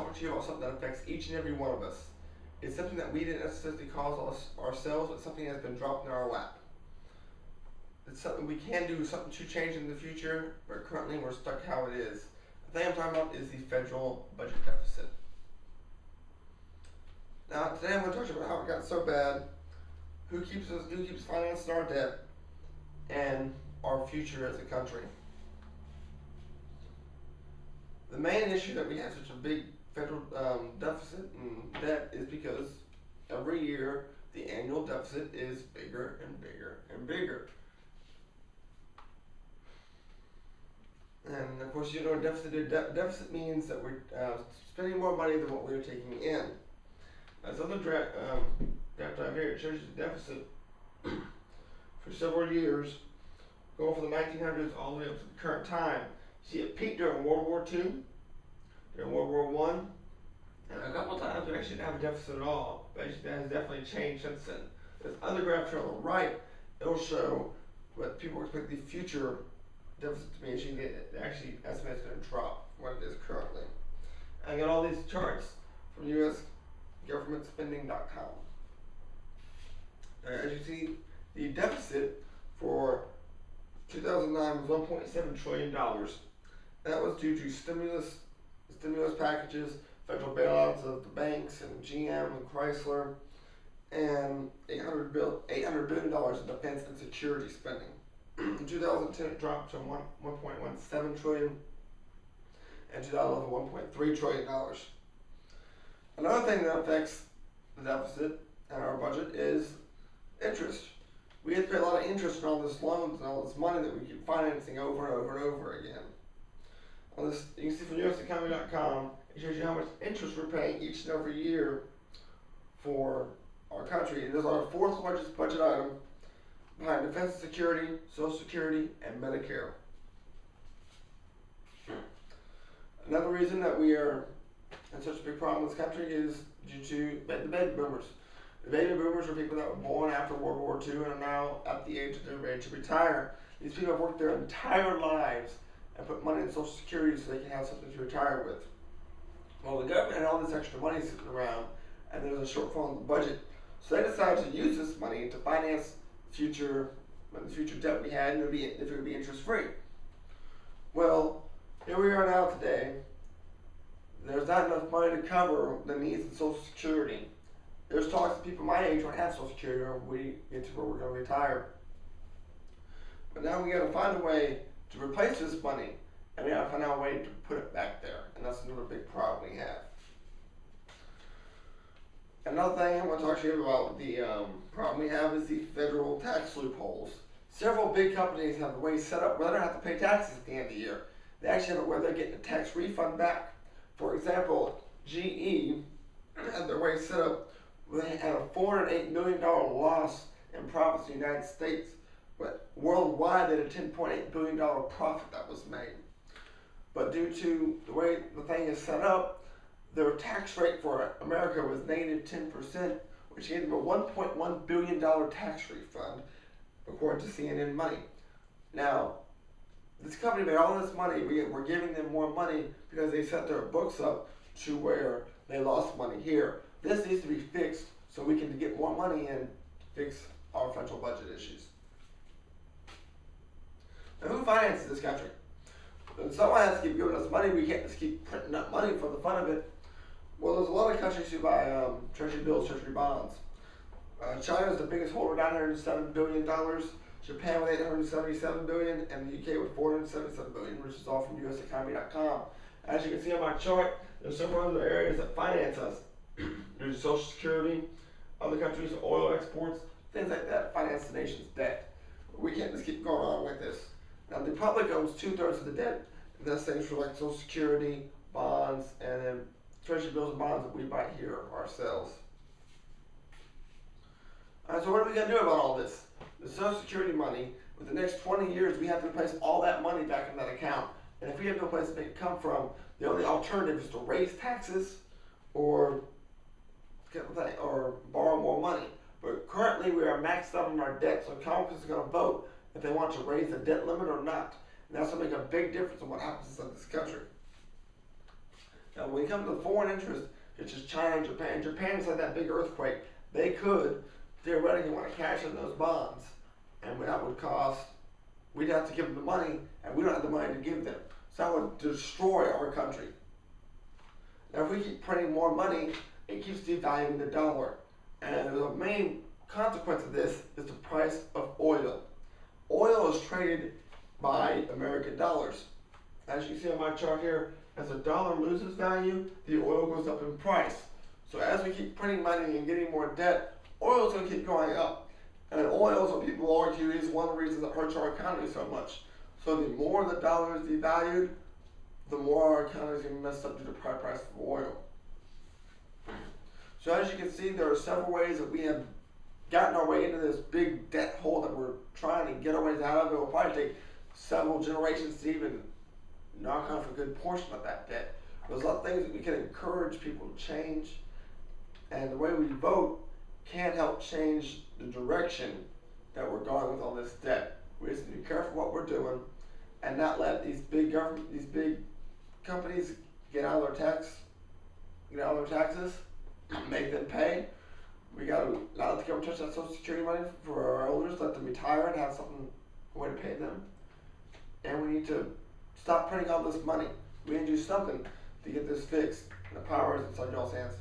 talking to you about something that affects each and every one of us. It's something that we didn't necessarily cause us ourselves, but something that's been dropped in our lap. It's something we can do something to change in the future, but currently we're stuck how it is. The thing I'm talking about is the federal budget deficit. Now today I'm going to talk about how it got so bad, who keeps financing our debt, and our future as a country. The main issue that we have such a big federal deficit and debt is because every year the annual deficit is bigger and bigger and bigger. And of course, deficit means that we're spending more money than what we're taking in. This other graph here, it shows you the deficit for several years, going from the 1900s all the way up to the current time. See, it peaked during World War II, during World War I, and a couple of times we actually didn't have a deficit at all, but that has definitely changed since then. This other graph here on the right, it'll show what people expect the future deficit to be. It actually estimates going to drop from what it is currently. I got all these charts from USGovernmentSpending.com. As you see, the deficit for 2009 was $1.7 trillion. That was due to stimulus packages, federal bailouts of the banks and GM and Chrysler, and $800 billion in defense and security spending. In 2010, it dropped to $1.17 trillion, and 2011, $1.3 trillion. Another thing that affects the deficit and our budget is interest. We have to pay a lot of interest on all this loans and all this money that we keep financing over and over and over again. On this, you can see from USEconomy.com, it shows you how much interest we're paying each and every year for our country. It is our fourth largest budget item behind defense and security, Social Security, and Medicare. Another reason that we are in such a big problem in this country is due to the baby boomers. The baby boomers are people that were born after World War II and are now at the age that they're ready to retire. These people have worked their entire lives and put money in Social Security so they can have something to retire with. Well, the government had all this extra money sitting around, and there was a shortfall in the budget, so they decided to use this money to finance the future debt we had, and if it would be interest free. Well, here we are now today. There's not enough money to cover the needs of Social Security. There's talks that people my age won't have Social Security or we get to where we're going to retire. But now we got to find a way to replace this money, and we got to find out a way to put it back there, and that's another big problem we have. Another thing I want to talk to you about the problem we have is the federal tax loopholes. Several big companies have the way set up where they don't have to pay taxes at the end of the year. They actually have it where they're getting a tax refund back. For example, GE had their way set up where they had a $408 million loss in profits in the United States, but worldwide they had a $10.8 billion profit that was made. But due to the way the thing is set up, their tax rate for America was negative 10%, which gave them a $1.1 billion tax refund, according to CNN Money. Now, this company made all this money. We're giving them more money because they set their books up to where they lost money here. This needs to be fixed so we can get more money in to fix our federal budget issues. Now, who finances this country? Someone has to keep giving us money. We can't just keep printing up money for the fun of it. Well, there's a lot of countries who buy treasury bills, treasury bonds. China is the biggest holder, $907 billion. Japan with $877 billion, and the UK with $477 billion, which is all from USEconomy.com. As you can see on my chart, there's several other areas that finance us. There's Social Security, other countries, oil exports, things like that finance the nation's debt. We can't just keep going on like this. Now, the public owns 2/3 of the debt, and that's things for like Social Security, bonds, and then treasury bills and bonds that we buy here ourselves. So what are we going to do about all this? The Social Security money, with the next 20 years, we have to replace all that money back in that account. And if we have no place to make it come from, the only alternative is to raise taxes or borrow more money. But currently, we are maxed out on our debt, so Congress is going to vote if they want to raise the debt limit or not. And that's going to make a big difference in what happens in this country. When it comes to foreign interest, it's just China and Japan. Japan's had that big earthquake. They could theoretically want to cash in those bonds, and that would cost. We'd have to give them the money, and we don't have the money to give them. So that would destroy our country. Now, if we keep printing more money, it keeps devaluing the dollar. And the main consequence of this is the price of oil. Oil is traded by American dollars. As you see on my chart here, as the dollar loses value, the oil goes up in price. So as we keep printing money and getting more debt, oil is going to keep going up. And oil, so people argue, is one of the reasons that hurts our economy so much. So the more the dollar is devalued, the more our economy is going to be messed up due to the price of oil. So as you can see, there are several ways that we have gotten our way into this big debt hole that we're trying to get our ways out of. It will probably take several generations to even knock off a good portion of that debt. There's a lot of things that we can encourage people to change, and the way we vote can help change the direction that we're going with all this debt. We just need to be careful what we're doing and not let these big companies get out of their taxes, make them pay. We got to not let the government touch that Social Security money for our elders, let them retire and have something, a way to pay them. And we need to stop printing all this money. We need to do something to get this fixed. The power is inside y'all's hands.